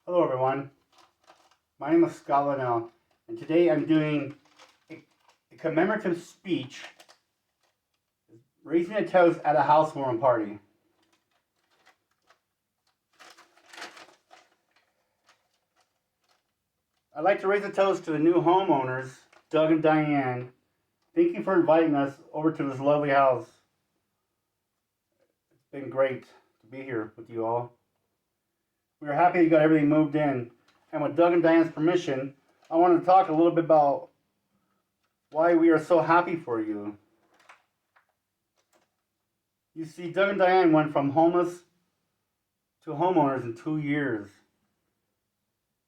Hello everyone, my name is Scott Linnell, and today I'm doing a commemorative speech raising a toast at a housewarming party. I'd like to raise a toast to the new homeowners, Doug and Diane. Thank you for inviting us over to this lovely house. It's been great to be here with you all. We are happy you got everything moved in, and with Doug and Diane's permission, I want to talk a little bit about why we are so happy for you. You see, Doug and Diane went from homeless to homeowners in 2 years.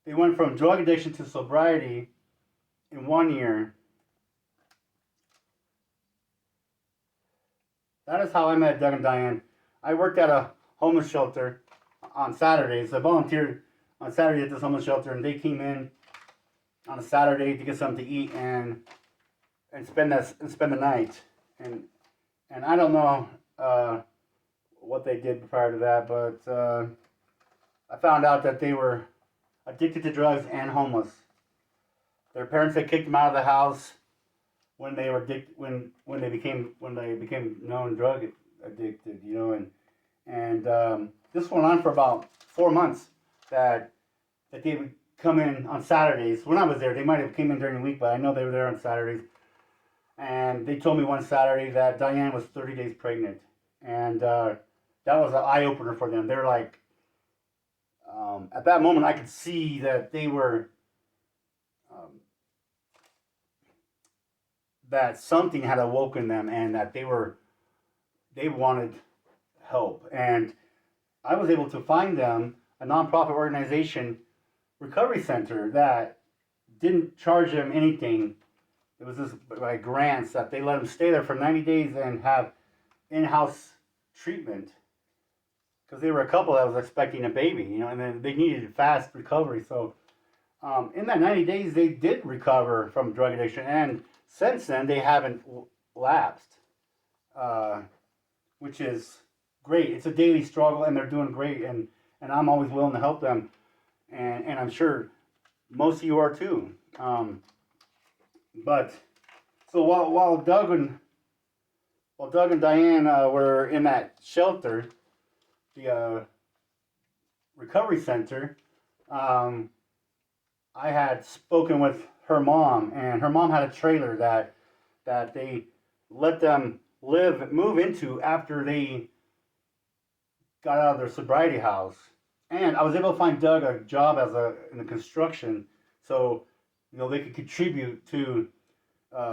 They went from drug addiction to sobriety in 1 year. That is how I met Doug and Diane. I worked at a homeless shelter on Saturdays. I volunteered on Saturday at this homeless shelter, and they came in on a Saturday to get something to eat and spend the night. And I don't know what they did prior to that, but I found out that they were addicted to drugs and homeless. Their parents had kicked them out of the house when they were when they became known drug addicted, and this went on for about 4 months. That they would come in on Saturdays. When I was there, they might have came in during the week, but I know they were there on Saturdays. And they told me one Saturday that Diane was 30 days pregnant, and that was an eye opener for them. They were like, at that moment, I could see that they were. That something had awoken them, and that they wanted help. And I was able to find them a nonprofit organization, recovery center, that didn't charge them anything. It was just by grants that they let them stay there for 90 days and have in-house treatment, because they were a couple that was expecting a baby, and then they needed fast recovery. So in that 90 days, they did recover from drug addiction, and since then, they haven't lapsed, which is great. It's a daily struggle, and they're doing great, and I'm always willing to help them, and I'm sure most of you are too. But so while Doug and Diane were in that shelter, the recovery center, I had spoken with her mom, and her mom had a trailer that they let them move into after they got out of their sobriety house. And I was able to find Doug a job in the construction, so they could contribute to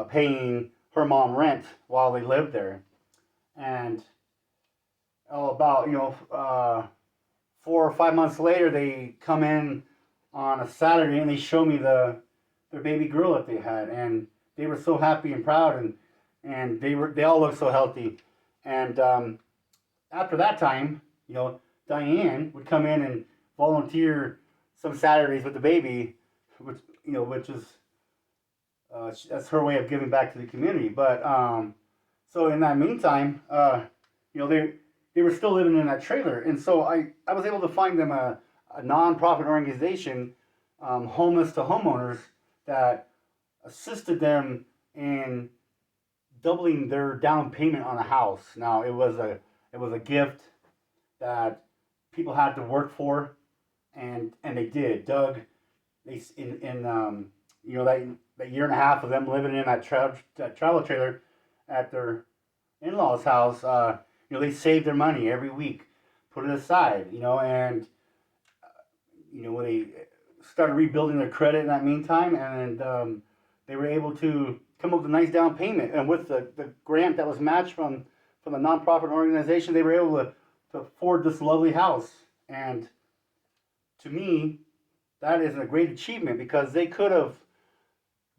paying her mom rent while they lived there. And about 4 or 5 months later, they come in on a Saturday, and they show me their baby girl that they had, and they were so happy and proud, and they all looked so healthy. And after that time, Diane would come in and volunteer some Saturdays with the baby, which is that's her way of giving back to the community. But so in that meantime, they were still living in that trailer, and so I was able to find them a nonprofit organization, homeless to homeowners, that assisted them in doubling their down payment on a house. Now it was a gift that people had to work for, and they did. Doug, they in that year and a half of them living in that travel trailer at their in-laws' house, they saved their money every week, put it aside, and when they started rebuilding their credit in that meantime, and they were able to come up with a nice down payment. And with the grant that was matched from the nonprofit organization, they were able to afford this lovely house. And to me, that is a great achievement, because they could have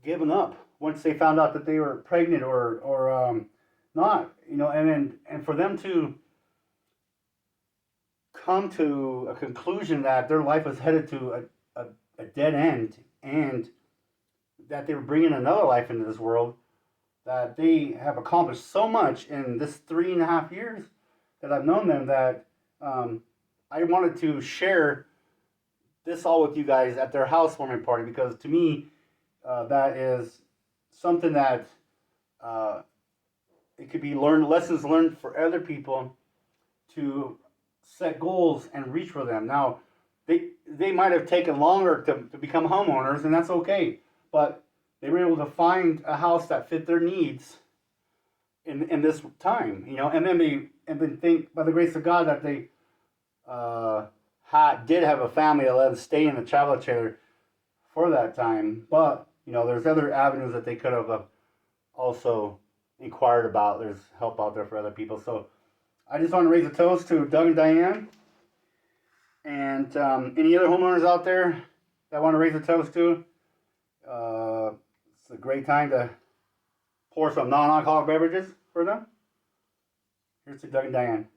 given up once they found out that they were pregnant or not, and for them to come to a conclusion that their life was headed to a dead end, and that they were bringing another life into this world, that they have accomplished so much in this 3.5 years that I've known them, that I wanted to share this all with you guys at their housewarming party, because to me, that is something that uh, it could be lessons learned for other people to set goals and reach for them. Now, they might have taken longer to become homeowners, and that's okay. But they were able to find a house that fit their needs in this time, and then think by the grace of God that they did have a family that let them stay in the travel trailer for that time. But there's other avenues that they could have also inquired about. There's help out there for other people. So I just want to raise a toast to Doug and Diane, and any other homeowners out there that want to raise a toast to. It's a great time to pour some non-alcoholic beverages for them. Here's to Doug and Diane.